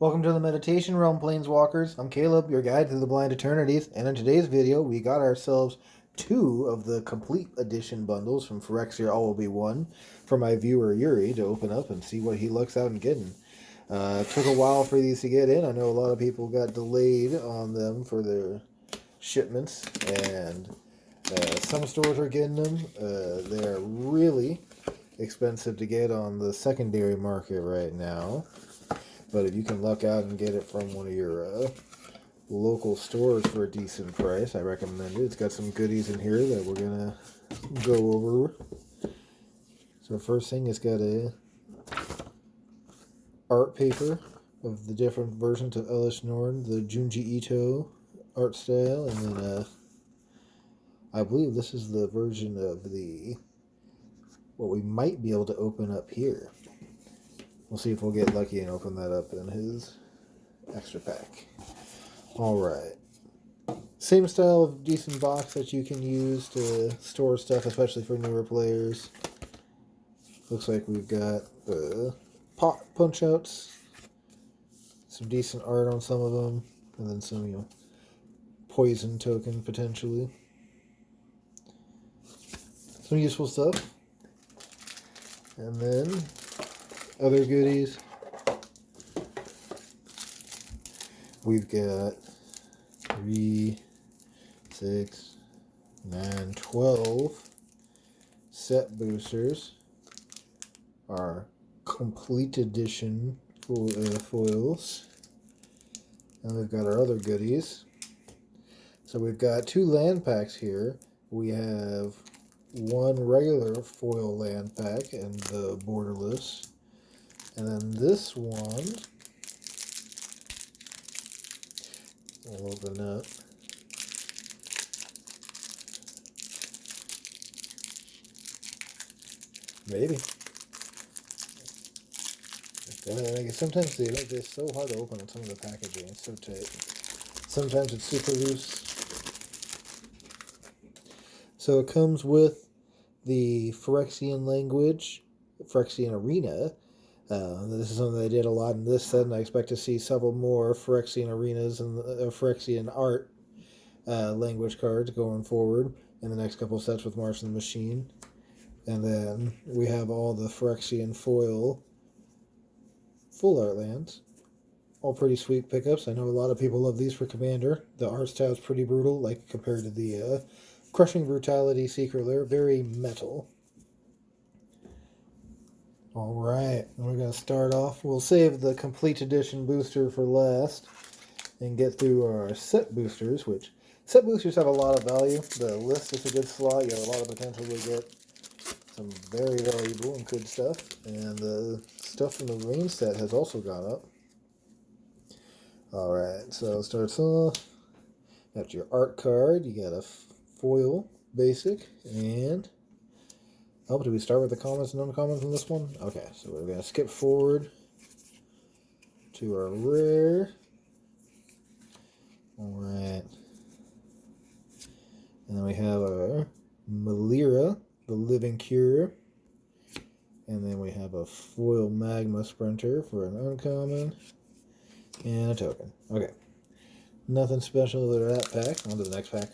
Welcome to the Meditation Realm, Planeswalkers. I'm Caleb, your guide through the Blind Eternities, and in today's video, we got ourselves two of the Complete Edition bundles from Phyrexia All Will Be One for my viewer Yuri to open up and see what he looks out and getting. Took a while for these to get in. I know a lot of people got delayed on them for their shipments, and some stores are getting them. They're really expensive to get on the secondary market right now. But if you can luck out and get it from one of your local stores for a decent price, I recommend it. It's got some goodies in here that we're going to go over. So first thing, it's got a art paper of the different versions of Elish Norn, the Junji Ito art style, and then I believe this is the version of the what we might be able to open up here. We'll see if we'll get lucky and open that up in his extra pack. Alright. Same style of decent box that you can use to store stuff, especially for newer players. Looks like we've got pot punch-outs. Some decent art on some of them. And then some, poison token, potentially. Some useful stuff. And then other goodies. We've got 3, 6, 9, 12 set boosters. Our Complete Edition foils. And we've got our other goodies. So we've got 2 land packs here. We have one regular foil land pack and the borderless. And then this one, we'll open up. Maybe. Sometimes they're so hard to open on some of the packaging. It's so tight. Sometimes it's super loose. So it comes with the Phyrexian language, Phyrexian arena. This is something they did a lot in this set, and I expect to see several more Phyrexian arenas and Phyrexian art language cards going forward in the next couple sets with March and the Machine. And then we have all the Phyrexian foil full art lands. All pretty sweet pickups. I know a lot of people love these for Commander. The art style is pretty brutal, like compared to the Crushing Brutality Secret Lair. Very metal. Alright, we're going to start off. We'll save the Complete Edition booster for last and get through our set boosters, which set boosters have a lot of value. The list is a good slot. You have a lot of potential to get some very valuable and good stuff. And the stuff from the rain set has also gone up. Alright, so it starts off. After your art card, you got a foil basic and... Oh, do we start with the commons and uncommons in this one? Okay, so we're going to skip forward to our rare. Alright. And then we have our Malira, the Living Cure. And then we have a foil Magma Sprinter for an uncommon. And a token. Okay. Nothing special with that pack. On to the next pack.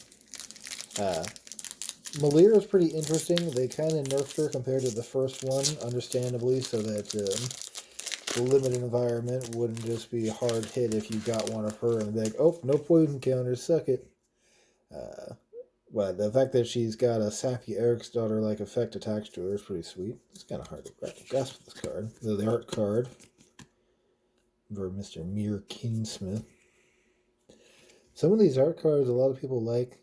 Malira is pretty interesting. They kind of nerfed her compared to the first one, understandably, so that the limited environment wouldn't just be a hard hit if you got one of her and be like, oh, no poison counters, suck it. Well, the fact that she's got a Sappy Eric's daughter-like effect attached to her is pretty sweet. It's kind of hard to grasp this card. The art card for Mr. Mir Kinsmith. Some of these art cards a lot of people like.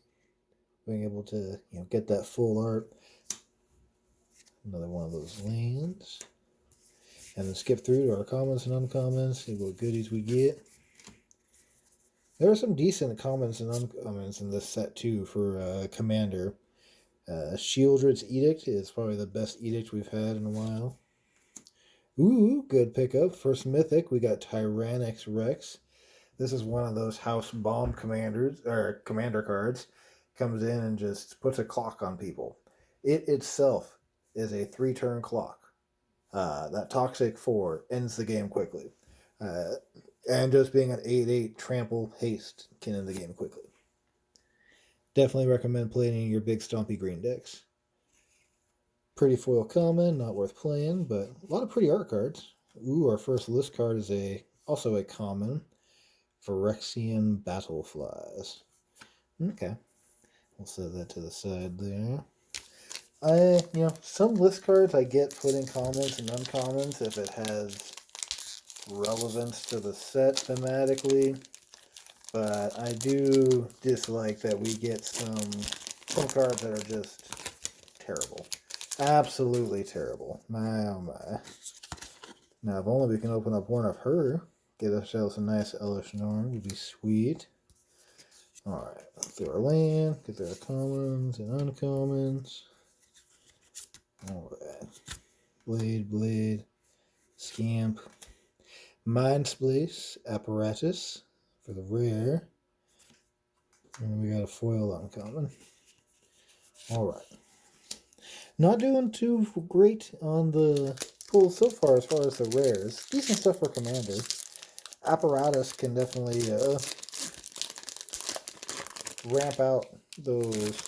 Being able to, get that full art. Another one of those lands. And then skip through to our commons and uncommons. See what goodies we get. There are some decent commons and uncommons in this set too for Commander. Shieldred's Edict is probably the best edict we've had in a while. Ooh, good pickup. First Mythic, we got Tyrannix Rex. This is one of those House Bomb commanders, or commander cards. Comes in and just puts a clock on people. It itself is a 3-turn clock. That Toxic 4 ends the game quickly. And just being an 8/8 trample haste can end the game quickly. Definitely recommend playing your big stompy green decks. Pretty foil common, not worth playing, but a lot of pretty art cards. Ooh, our first list card is also a common. Phyrexian Battleflies. Okay. We'll set that to the side there. Some list cards I get put in commons and uncommons if it has relevance to the set thematically. But I do dislike that we get some cards that are just terrible. Absolutely terrible. My oh my. Now, if only we can open up one of her, get ourselves a nice Elvish Norn, would be sweet. Alright, through our land, get there commons and uncommons. Alright. Blade, Scamp, Mind Splice, Apparatus for the rare. And we got a foil uncommon. Alright. Not doing too great on the pull so far as the rares. Decent stuff for Commander. Apparatus can definitely ramp out those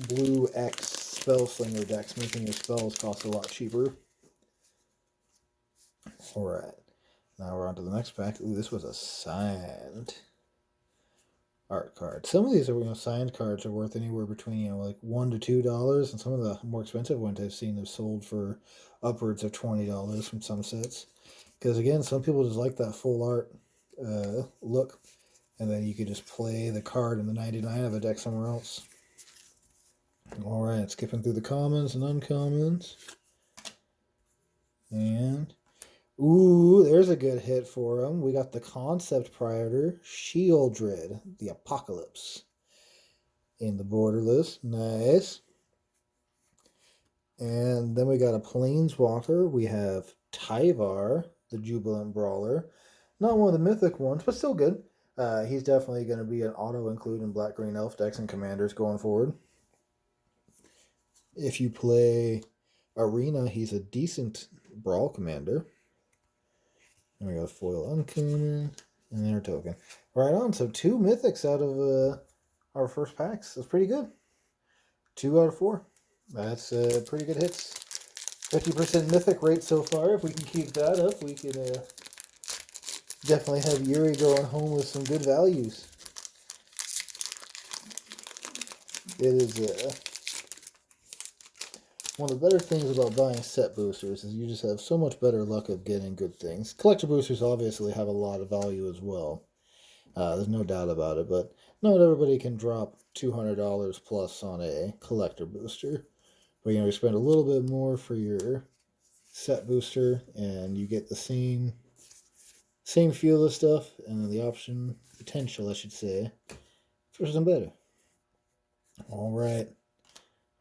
blue X Spellslinger decks, making your spells cost a lot cheaper. Alright. Now we're on to the next pack. Ooh, this was a signed art card. Some of these are, signed cards are worth anywhere between, like $1 to $2, and some of the more expensive ones I've seen have sold for upwards of $20 from some sets. Because again, some people just like that full art look, and then you could just play the card in the 99 of a deck somewhere else. Alright, skipping through the commons and uncommons. And ooh, there's a good hit for him. We got the Concept Praetor, Shieldred, the Apocalypse in the borderless. Nice. And then we got a Planeswalker. We have Tyvar, the Jubilant Brawler. Not one of the mythic ones, but still good. He's definitely going to be an auto-include in Black-Green Elf decks and Commanders going forward. If you play Arena, he's a decent Brawl Commander. And we got a foil uncommon and then our token. Right on. So 2 mythics out of our first packs. That's pretty good. 2 out of 4. That's pretty good hits. 50% mythic rate so far. If we can keep that up, we can definitely have Yuri going home with some good values. It is one of the better things about buying set boosters is you just have so much better luck of getting good things. Collector boosters obviously have a lot of value as well. There's no doubt about it, but not everybody can drop $200 plus on a collector booster. But you spend a little bit more for your set booster, and you get the same feel of stuff, and the option, potential, I should say, for some better. Alright.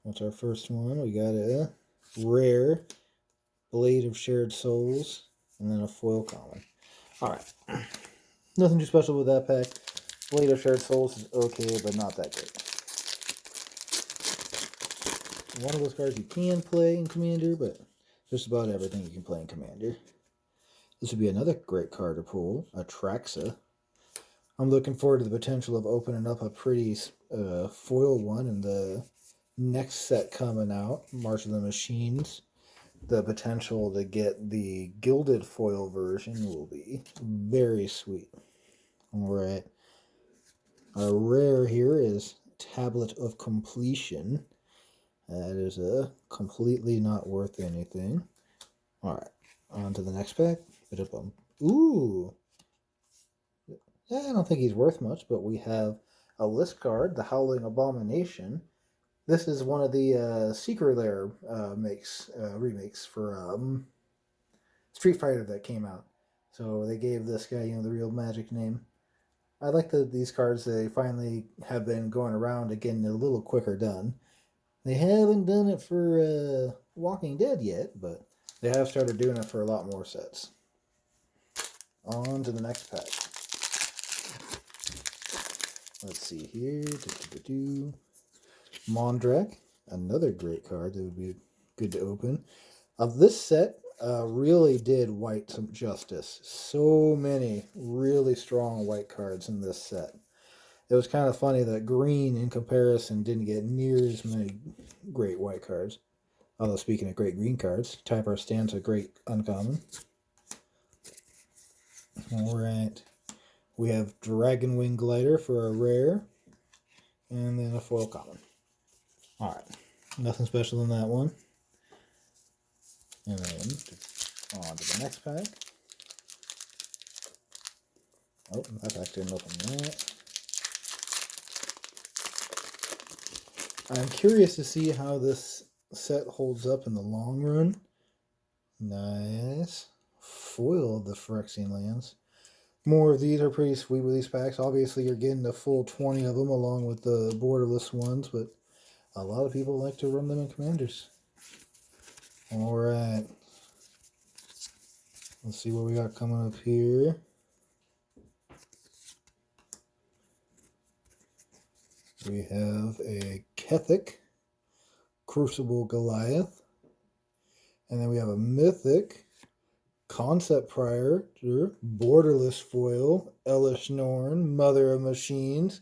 What's our first one? We got a rare Blade of Shared Souls, and then a foil common. Alright. Nothing too special with that pack. Blade of Shared Souls is okay, but not that great. One of those cards you can play in Commander, but just about everything you can play in Commander. This would be another great card to pull, Atraxa. I'm looking forward to the potential of opening up a pretty foil one in the next set coming out, March of the Machines. The potential to get the gilded foil version will be very sweet. Alright. Our rare here is Tablet of Completion. That is completely not worth anything. Alright. On to the next pack. Ooh. I don't think he's worth much, but we have a list card, the Howling Abomination. This is one of the Secret Lair remakes for Street Fighter that came out. So they gave this guy, the real magic name. I like that these cards, they finally have been going around to getting a little quicker done. They haven't done it for Walking Dead yet, but they have started doing it for a lot more sets. On to the next pack. Let's see here. Mondrak, another great card that would be good to open. Of this set, really did white some justice. So many really strong white cards in this set. It was kind of funny that green, in comparison, didn't get near as many great white cards. Although, speaking of great green cards, Type R Stand's a great uncommon. Alright. We have Dragon Wing Glider for a rare. And then a foil common. Alright. Nothing special in that one. And then on to the next pack. Oh, that pack didn't open that. I'm curious to see how this set holds up in the long run. Nice. Foil of the Phyrexian lands. More of these are pretty sweet with these packs. Obviously, you're getting the full 20 of them along with the borderless ones, but a lot of people like to run them in Commanders. Alright. Let's see what we got coming up here. We have a Kethic Crucible Goliath. And then we have a Mythic Concept Prior, Borderless Foil, Elish Norn, Mother of Machines.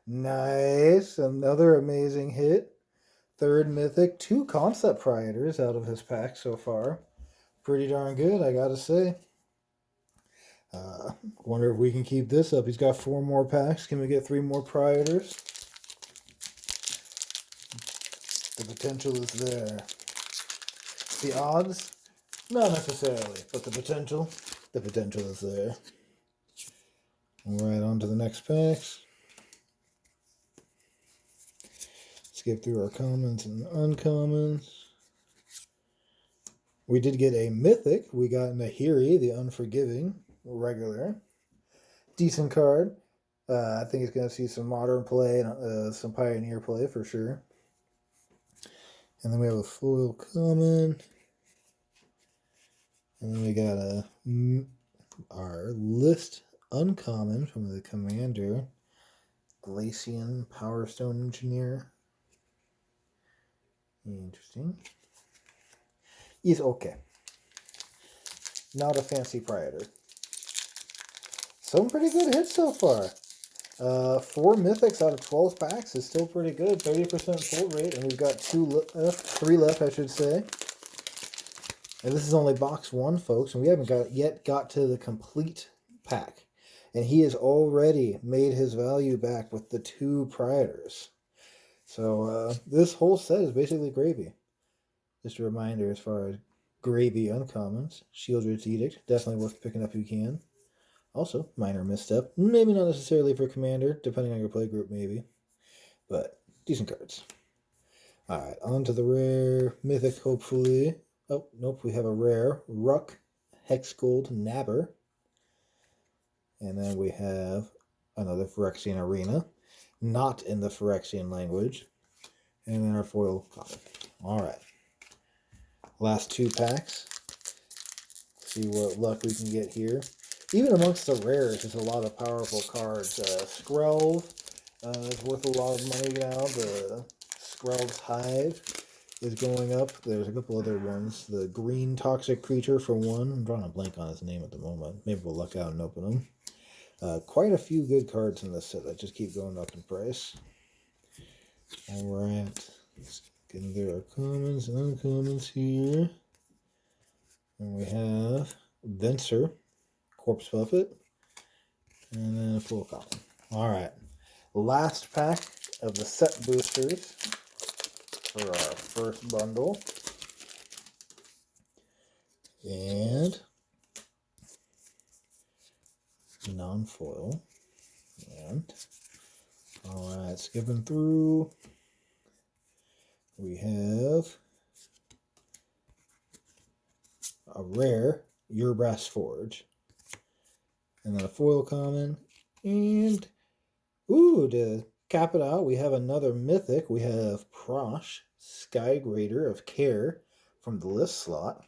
Nice. Another amazing hit. Third Mythic, 2 Concept Priors out of his pack so far. Pretty darn good, I gotta say. Wonder if we can keep this up. He's got 4 more packs. Can we get 3 more Priors? The potential is there. The odds? Not necessarily, but the potential is there. Alright, on to the next packs. Skip through our commons and uncommons. We did get a Mythic. We got Nahiri, the Unforgiving, regular. Decent card. I think it's going to see some modern play and some Pioneer play for sure. And then we have a foil common. And then we got our list uncommon from the Commander, Glacian Power Stone Engineer. Interesting. He's okay. Not a fancy Praetor. Some pretty good hits so far. 4 Mythics out of 12 packs is still pretty good. 30% pull rate, and we've got 3 left, I should say. And this is only box 1, folks, and we haven't yet got to the complete pack. And he has already made his value back with the 2 Praetors. So this whole set is basically gravy. Just a reminder as far as gravy uncommons. Shieldred's Edict, definitely worth picking up if you can. Also, minor misstep. Maybe not necessarily for Commander, depending on your play group maybe. But decent cards. Alright, on to the rare Mythic, hopefully. Oh, nope, we have a rare Ruck Hexgold Nabber. And then we have another Phyrexian Arena. Not in the Phyrexian language. And then our foil common. Alright. Last 2 packs. See what luck we can get here. Even amongst the rares, there's a lot of powerful cards. Skrelv is worth a lot of money now. The Skrelv's Hive is going up. There's a couple other ones. The Green Toxic Creature for 1. I'm drawing a blank on his name at the moment. Maybe we'll luck out and open them. Quite a few good cards in this set that just keep going up in price. Alright. Getting there are commons and uncommons here. And we have Venser, Corpse Puppet, and then a full common. Alright. Last pack of the set boosters for our first bundle. And non-foil. And alright, skipping through. We have a rare Urbrass Forge. And then a foil common. And, to cap it out, we have another Mythic. We have Prosh, Skygrader of Care from the list slot.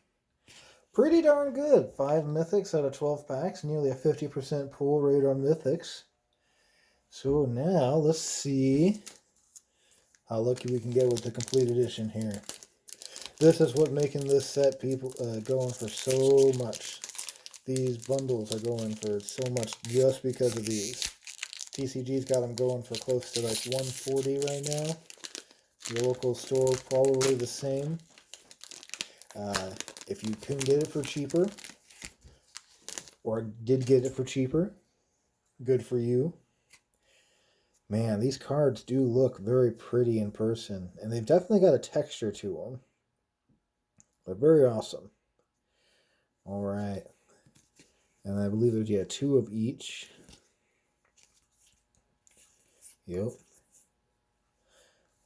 Pretty darn good. 5 Mythics out of 12 packs. Nearly a 50% pull rate on Mythics. So now, let's see how lucky we can get with the complete edition here. This is what making this set people going for so much. These bundles are going for so much just because of these. TCG's got them going for close to like 140 right now. Your local store probably the same. If you can get it for cheaper, or did get it for cheaper, good for you. Man, these cards do look very pretty in person, and they've definitely got a texture to them. They're very awesome. All right. And I believe there's, 2 of each. Yep.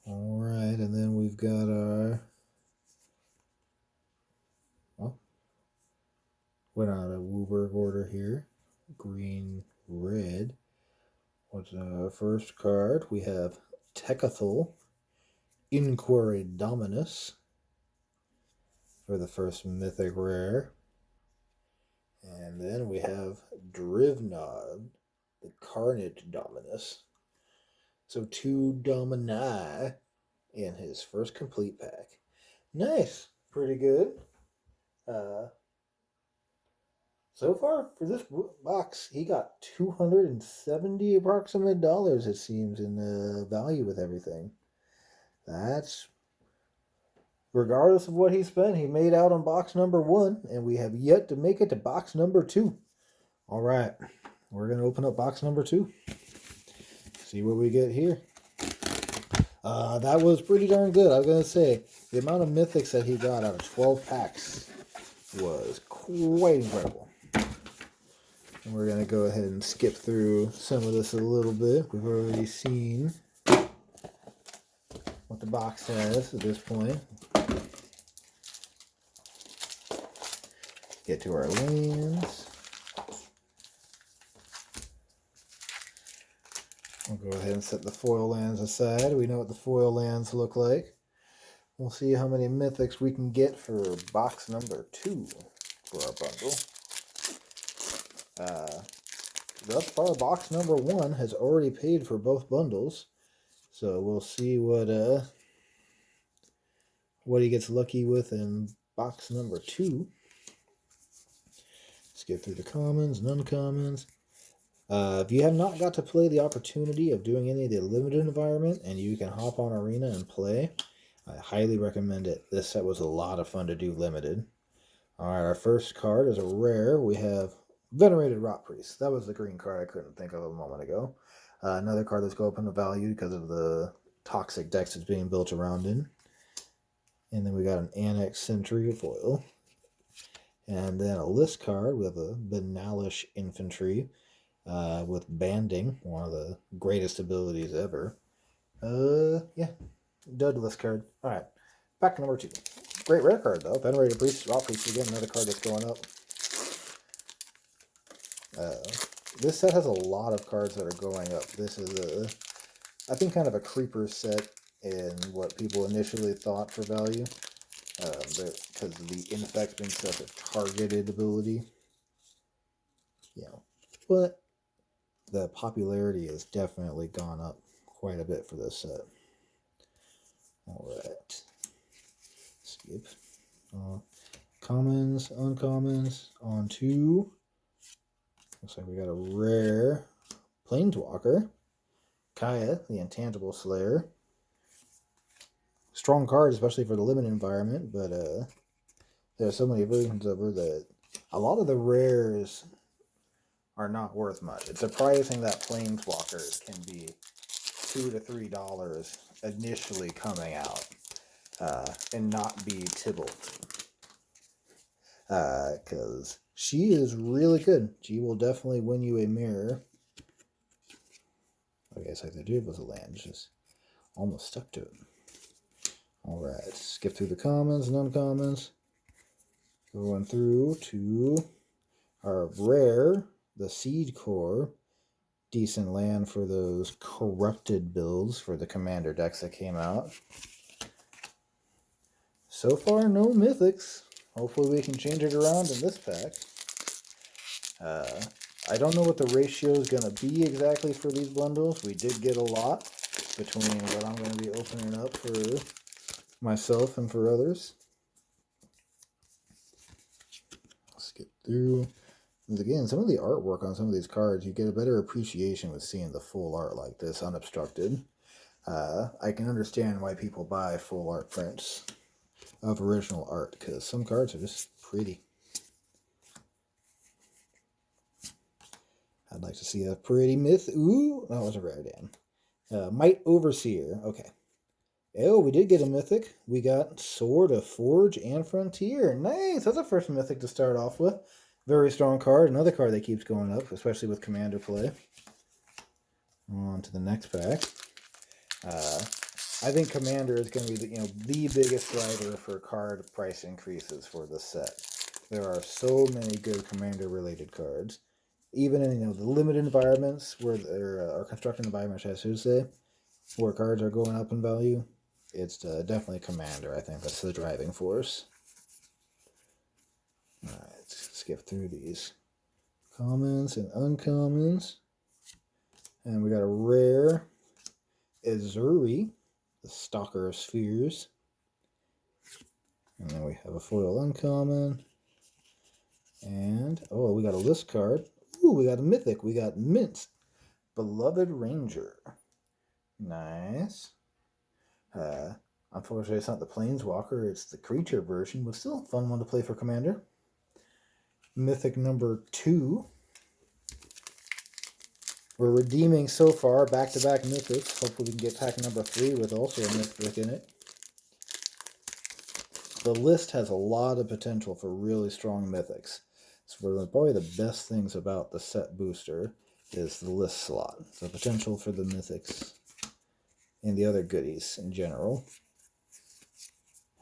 All right, and then we've got our... Well, we're not a Wooburg order here. Green, red. What's our first card? We have Tecathel, Inquiry Dominus for the first mythic rare. And then we have Drivnod, the Carnage Dominus. So 2 Domini in his first complete pack. Nice. Pretty good. So far for this box, he got $270 approximate dollars, it seems, in value with everything. That's, regardless of what he spent, he made out on box number 1, and we have yet to make it to box number 2. All right, we're going to open up box number 2. See what we get here. That was pretty darn good. I was going to say, the amount of mythics that he got out of 12 packs was quite incredible. And we're going to go ahead and skip through some of this a little bit. We've already seen what the box has at this point. Get to our lands. We'll go ahead and set the foil lands aside. We know what the foil lands look like. We'll see how many mythics we can get for box number 2 for our bundle. Thus far, box number 1 has already paid for both bundles. So we'll see what he gets lucky with in box number 2. Skip through the commons, non-commons. If you have not got to play the opportunity of doing any of the limited environment and you can hop on Arena and play, I highly recommend it. This set was a lot of fun to do limited. Alright, our first card is a rare. We have Venerated Rot Priest. That was the green card I couldn't think of a moment ago. Another card that's going up in the value because of the toxic decks it's being built around in. And then we got an Annex Sentry foil. And then a list card with a Banalish Infantry with Banding, one of the greatest abilities ever. Yeah, dud list card. Alright, pack number 2. Great rare card though. Venerated Priest, Rot Priest again, another card that's going up. This set has a lot of cards that are going up. This is I think kind of a creeper set in what people initially thought for value. Because the Infect's been such a targeted ability. But the popularity has definitely gone up quite a bit for this set. Alright. Skip. Commons, uncommons, on 2. Looks like we got a rare Planeswalker. Kaya, the Intangible Slayer. Strong card, especially for the limited environment, but there are so many versions of her that a lot of the rares are not worth much. It's surprising that Planeswalkers can be $2 to $3 initially coming out and not be Tibble. Because she is really good. She will definitely win you a mirror. I guess I did was a land, just almost stuck to it. Alright, skip through the commons, non-commons. Going through to our rare, the Seed Core. Decent land for those corrupted builds for the commander decks that came out. So far, no mythics. Hopefully we can change it around in this pack. I don't know what the ratio is going to be exactly for these bundles. We did get a lot between what I'm going to be opening up for myself and for others. skip through. And again, some of the artwork on some of these cards, you get a better appreciation with seeing the full art like this, unobstructed. I can understand why people buy full art prints of original art, because some cards are just pretty. I'd like to see a pretty myth. Ooh, that was a rare, damn. Might Overseer. Okay. Oh, we did get a mythic. We got Sword of Forge and Frontier. Nice. That's the first mythic to start off with. Very strong card. Another card that keeps going up, especially with Commander play. On to the next pack. I think Commander is going to be the biggest driver for card price increases for this set. There are so many good Commander-related cards. Even in the limited environments where there are constructed environments, I should say, where cards are going up in value, it's definitely Commander. I think that's the driving force. All right, let's skip through these commons and uncommons, and we got a rare Azuri, the Stalker of Spheres, and then we have a foil uncommon, and oh, we got a list card. Ooh, we got a mythic. We got Mint, Beloved Ranger. Nice. Unfortunately, it's not the Planeswalker, it's the creature version, but still a fun one to play for Commander. Mythic number 2. We're redeeming so far back-to-back mythics. Hopefully we can get pack number 3 with also a mythic in it. The list has a lot of potential for really strong mythics. So probably the best things about the set booster is the list slot. The potential for the mythics and the other goodies in general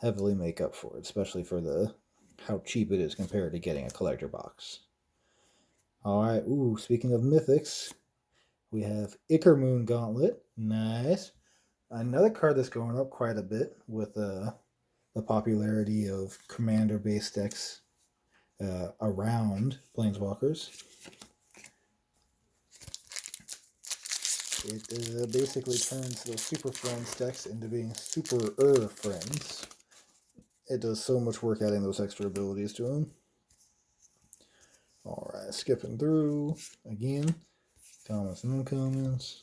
heavily make up for it, especially for how cheap it is compared to getting a collector box. Alright, speaking of mythics, we have Ickermoon Gauntlet. Nice. Another card that's going up quite a bit with the popularity of Commander-based decks around Planeswalkers. It basically turns those Super Friends decks into being Super Friends. It does so much work adding those extra abilities to them. Alright, skipping through again. Commons and uncommons.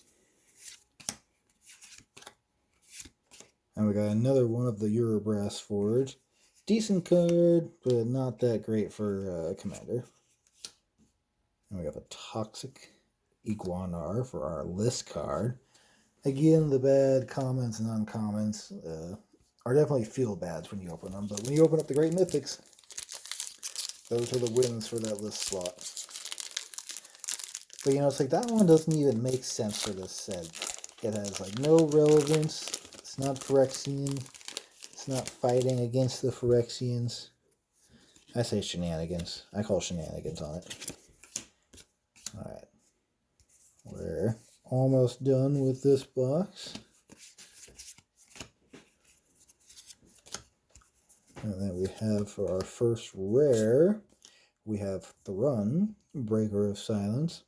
And we got another one of the Eurobrass Forge. Decent card, but not that great for Commander. And we have a Toxic Iguanar for our list card. Again, the bad commons and uncommons are definitely feel bads when you open them, but when you open up the great mythics, those are the wins for that list slot. But it's like that one doesn't even make sense for this set. It has like no relevance. It's not Phyrexian. It's not fighting against the Phyrexians. I say shenanigans. I call shenanigans on it. Alright. We're almost done with this box. And then we have for our first rare, we have Thrun, Breaker of Silence.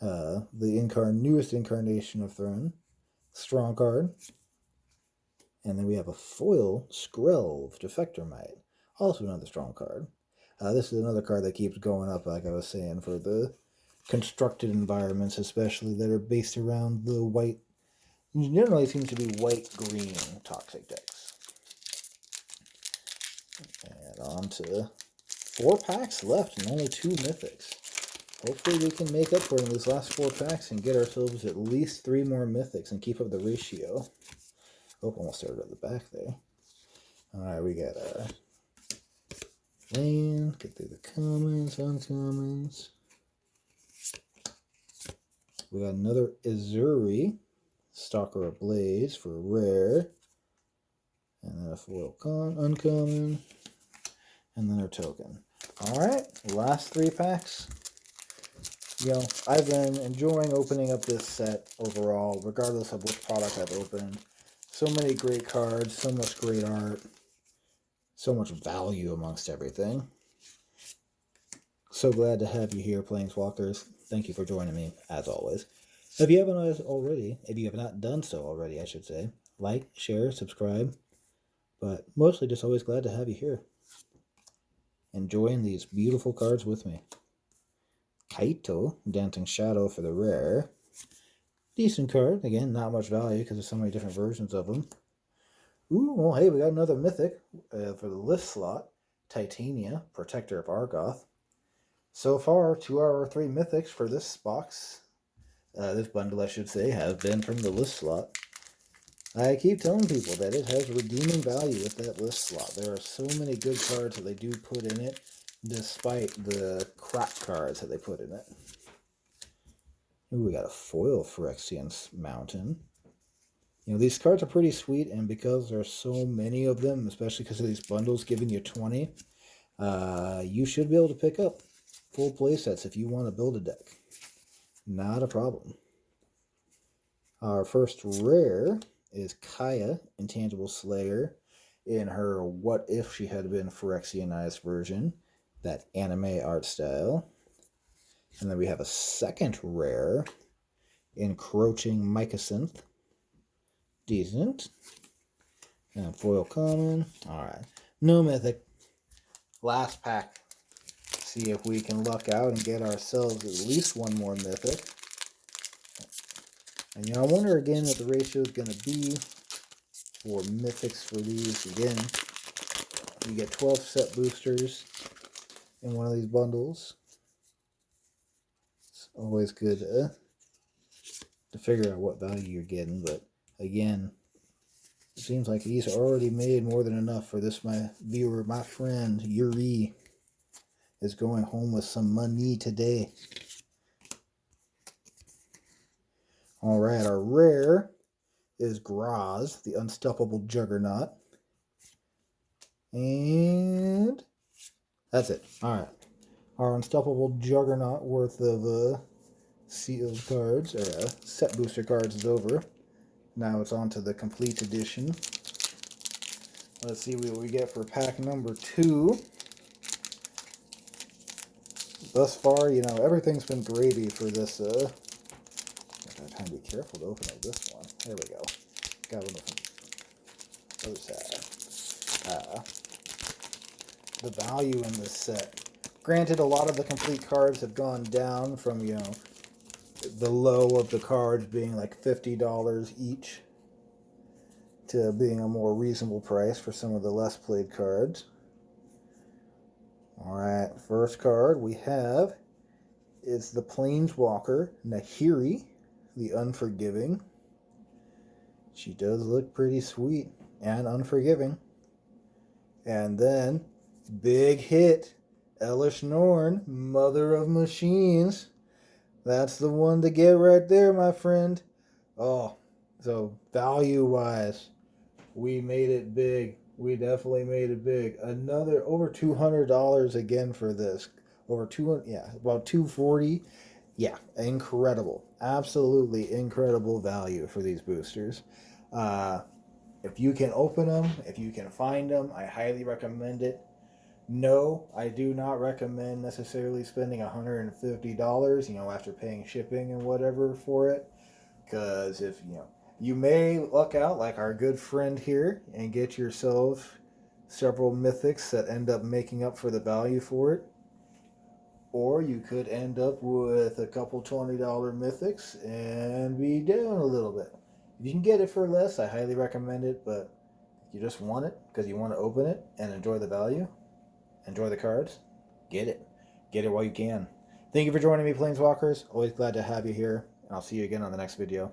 The newest incarnation of Thrun. Strong card. And then we have a foil Skrelv, Defector Might. Also another strong card. This is another card that keeps going up, like I was saying, for the constructed environments, especially that are based around the white. Generally seems to be white-green toxic decks. And on to 4 packs left and only 2 mythics. Hopefully we can make up for it in these last 4 packs and get ourselves at least 3 more mythics and keep up the ratio. Oh, almost started at the back there. Alright, we got land, get through the commons, uncommons. We got another Azuri, Stalker Ablaze for rare. And then a foil uncommon. And then our token. Alright, last 3 packs. I've been enjoying opening up this set overall, regardless of which product I've opened. So many great cards, so much great art, so much value amongst everything. So glad to have you here, Planeswalkers. Thank you for joining me, as always. If you have not done so already, I should say, like, share, subscribe, but mostly just always glad to have you here. enjoying these beautiful cards with me. Kaito, Dancing Shadow for the rare. Decent card. Again, not much value because there's so many different versions of them. Ooh, well, hey, we got another mythic for the list slot. Titania, Protector of Argoth. So far, 2 out of 3 mythics for this box. This bundle, I should say, have been from the list slot. I keep telling people that it has redeeming value with that list slot. There are so many good cards that they do put in it, despite the crap cards that they put in it. Ooh, we got a foil Phyrexian Mountain. You know, these cards are pretty sweet, and because there's so many of them, especially because of these bundles giving you 20, you should be able to pick up full playsets if you want to build a deck. Not a problem. Our first rare is Kaya, Intangible Slayer, in her What If She Had Been Phyrexianized version, that anime art style. And then we have a second rare, Encroaching Mycosynth. Decent. And foil common. Alright. No mythic. Last pack. See if we can luck out and get ourselves at least one more mythic. And you know, I wonder again what the ratio is going to be for mythics for these. Again, you get 12 set boosters in one of these bundles. It's always good to figure out what value you're getting, but again, it seems like these are already made more than enough for this. My viewer, my friend Yuri, is going home with some money today. Alright, our rare is Graz, the Unstoppable Juggernaut. And that's it. Alright. Our Unstoppable Juggernaut worth of sealed cards, or set booster cards is over. Now it's on to the complete edition. Let's see what we get for pack number 2. Thus far, you know, everything's been gravy for this. I'm trying to be careful to open up this one. There we go. Got one from the other side. The value in this set. Granted, a lot of the complete cards have gone down from, you know, the low of the cards being like $50 each to being a more reasonable price for some of the less played cards. Alright, first card we have is the Planeswalker Nahiri, the Unforgiving. She does look pretty sweet and unforgiving. And then, big hit, Elish Norn, Mother of Machines. That's the one to get right there, my friend. Oh, so value-wise, we made it big. We definitely made it big. Another over $200 again for this. Over 200, yeah, about $240. Yeah, incredible. Absolutely incredible value for these boosters. If you can open them, if you can find them, I highly recommend it. No, I do not recommend necessarily spending $150, you know, after paying shipping and whatever for it. Because if, you know, you may luck out like our good friend here and get yourself several mythics that end up making up for the value for it. Or you could end up with a couple $20 mythics and be down a little bit. If you can get it for less, I highly recommend it. But if you just want it because you want to open it and enjoy the value, enjoy the cards, get it. Get it while you can. Thank you for joining me, Planeswalkers. Always glad to have you here. And I'll see you again on the next video.